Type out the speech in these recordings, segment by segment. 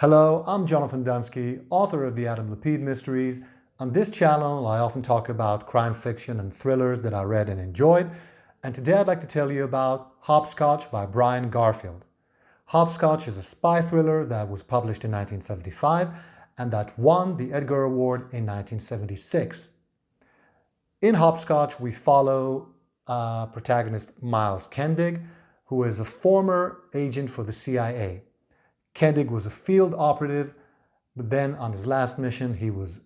Hello, I'm Jonathan Dunsky, author of the Adam Lapid Mysteries. On this channel, I often talk about crime fiction and thrillers that I read and enjoyed. And today I'd like to tell you about Hopscotch by Briad Garfield. Hopscotch is a spy thriller that was published in 1975 and that won the Edgar Award in 1976. In Hopscotch, we follow protagonist Miles Kendig, who is a former agent for the CIA. Kendig was a field operative, but then on his last mission he was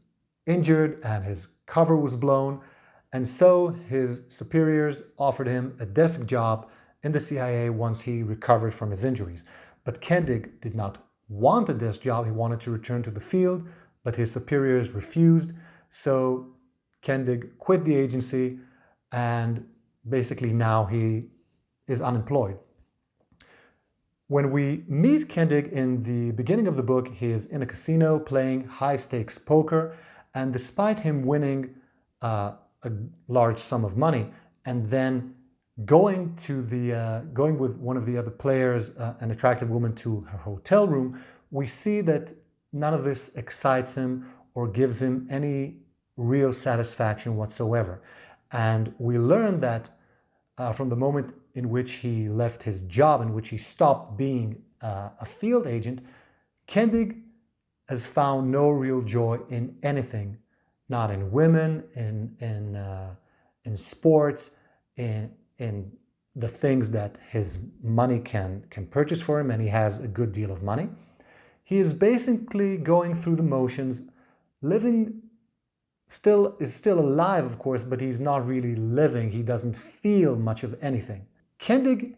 injured and his cover was blown, and so his superiors offered him a desk job in the CIA once he recovered from his injuries. But Kendig did not want a desk job, he wanted to return to the field, but his superiors refused, so Kendig quit the agency and basically now he is unemployed. When we meet Kendig in the beginning of the book, he is in a casino playing high-stakes poker, and despite him winning a large sum of money and then going with one of the other players, an attractive woman, to her hotel room, we see that none of this excites him or gives him any real satisfaction whatsoever. And we learn that from the moment in which he left his job, in which he stopped being a field agent, Kendig has found no real joy in anything, not in women, in sports, in the things that his money can purchase for him, and he has a good deal of money. He is basically going through the motions, living. Is still alive, of course, but he's not really living. He doesn't feel much of anything. Kendig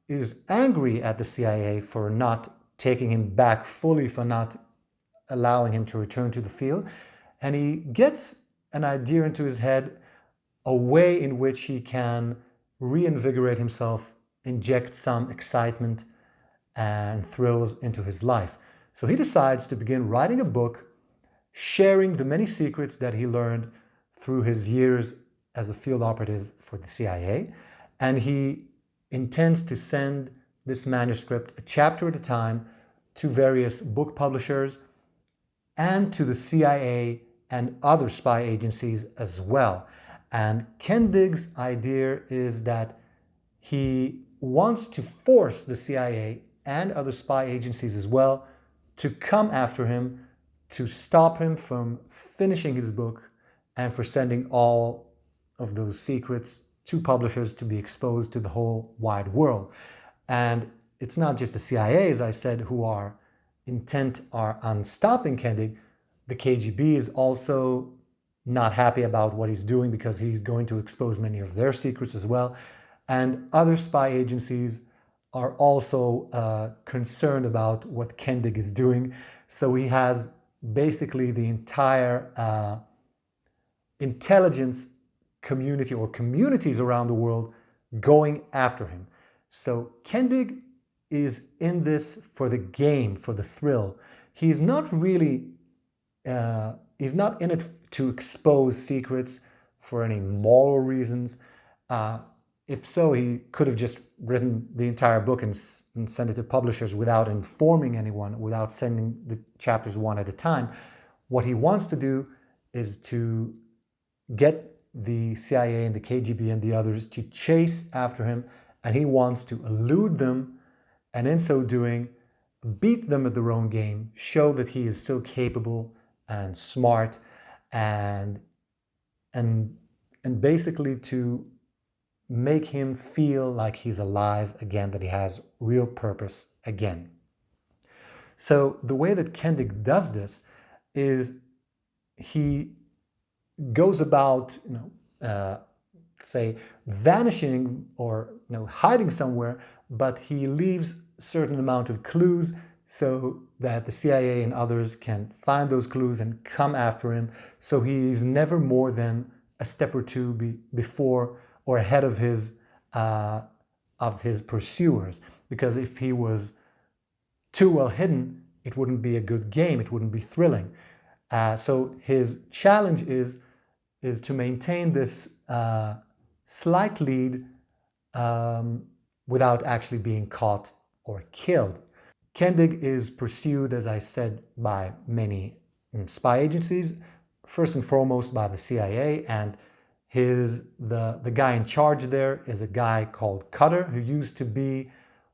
is angry at the CIA for not taking him back fully, for not allowing him to return to the field. And he gets an idea into his head, a way in which he can reinvigorate himself, inject some excitement and thrills into his life. So he decides to begin writing a book, sharing the many secrets that he learned through his years as a field operative for the CIA. And he intends to send this manuscript, a chapter at a time, to various book publishers and to the CIA and other spy agencies as well. And Kendig's idea is that he wants to force the CIA and other spy agencies as well to come after him, to stop him from finishing his book and for sending all of those secrets to publishers to be exposed to the whole wide world. And it's not just the CIA, as I said, who are intent on stopping Kendig. The KGB is also not happy about what he's doing because he's going to expose many of their secrets as well. And other spy agencies are also concerned about what Kendig is doing. So he has basically the entire intelligence community or communities around the world going after him. So Kendig is in this for the game, for the thrill. He's not really, he's not in it to expose secrets for any moral reasons. If so, he could have just written the entire book and sent it to publishers without informing anyone, without sending the chapters one at a time. What he wants to do is to get the CIA and the KGB and the others to chase after him, and he wants to elude them, and in so doing, beat them at their own game, show that he is still capable and smart, and basically to make him feel like he's alive again, that he has real purpose again. So the way that Kendig does this is he goes about, say, vanishing or hiding somewhere, but he leaves a certain amount of clues so that the CIA and others can find those clues and come after him. So he's never more than a step or two before or ahead of his pursuers. Because if he was too well hidden, it wouldn't be a good game, it wouldn't be thrilling. So his challenge is to maintain this slight lead without actually being caught or killed. Kendig is pursued, as I said, by many spy agencies, first and foremost by the CIA, and the guy in charge there is a guy called Cutter, who used to be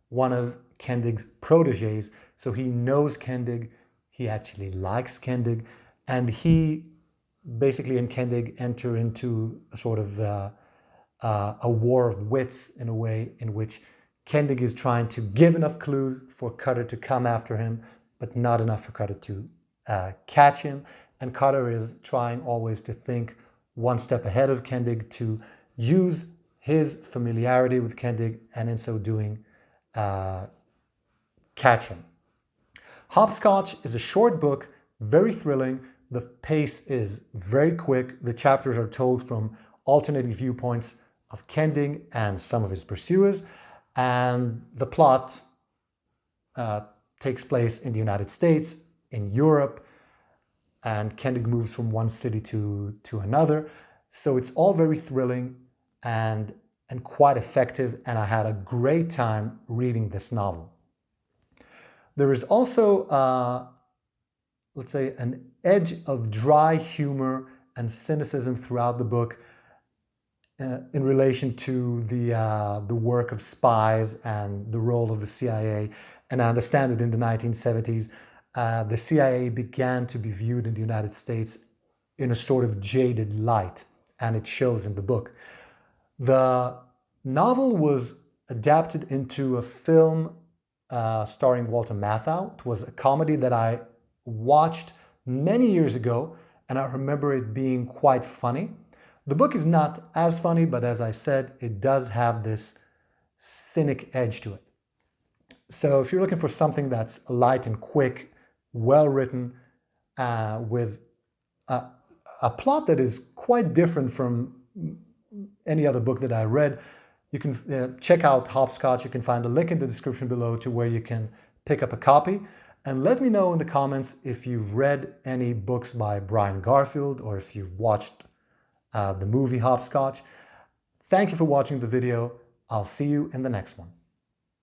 one of Kendig's proteges. So he knows Kendig, he actually likes Kendig, and he basically and Kendig enter into a sort of a war of wits, in a way in which Kendig is trying to give enough clues for Cutter to come after him, but not enough for Cutter to catch him. And Cutter is trying always to think one step ahead of Kendig, to use his familiarity with Kendig, and in so doing catch him. Hopscotch is a short book, very thrilling. The pace is very quick. The chapters are told from alternating viewpoints of Kendig and some of his pursuers, and the plot takes place in the United States, in Europe, and Kendig moves from one city to another. So it's all very thrilling and quite effective, and I had a great time reading this novel. There is also, let's say, an edge of dry humor and cynicism throughout the book in relation to the work of spies and the role of the CIA. And I understand that in the 1970s, the CIA began to be viewed in the United States in a sort of jaded light, and it shows in the book. The novel was adapted into a film starring Walter Matthau. It was a comedy that I watched many years ago, and I remember it being quite funny. The book is not as funny, but as I said, it does have this cynic edge to it. So if you're looking for something that's light and quick, well written, with a plot that is quite different from any other book that I read, you can check out Hopscotch. You can find a link in the description below to where you can pick up a copy. And let me know in the comments if you've read any books by Briad Garfield, or if you've watched the movie Hopscotch. Thank you for watching the video. I'll see you in the next one.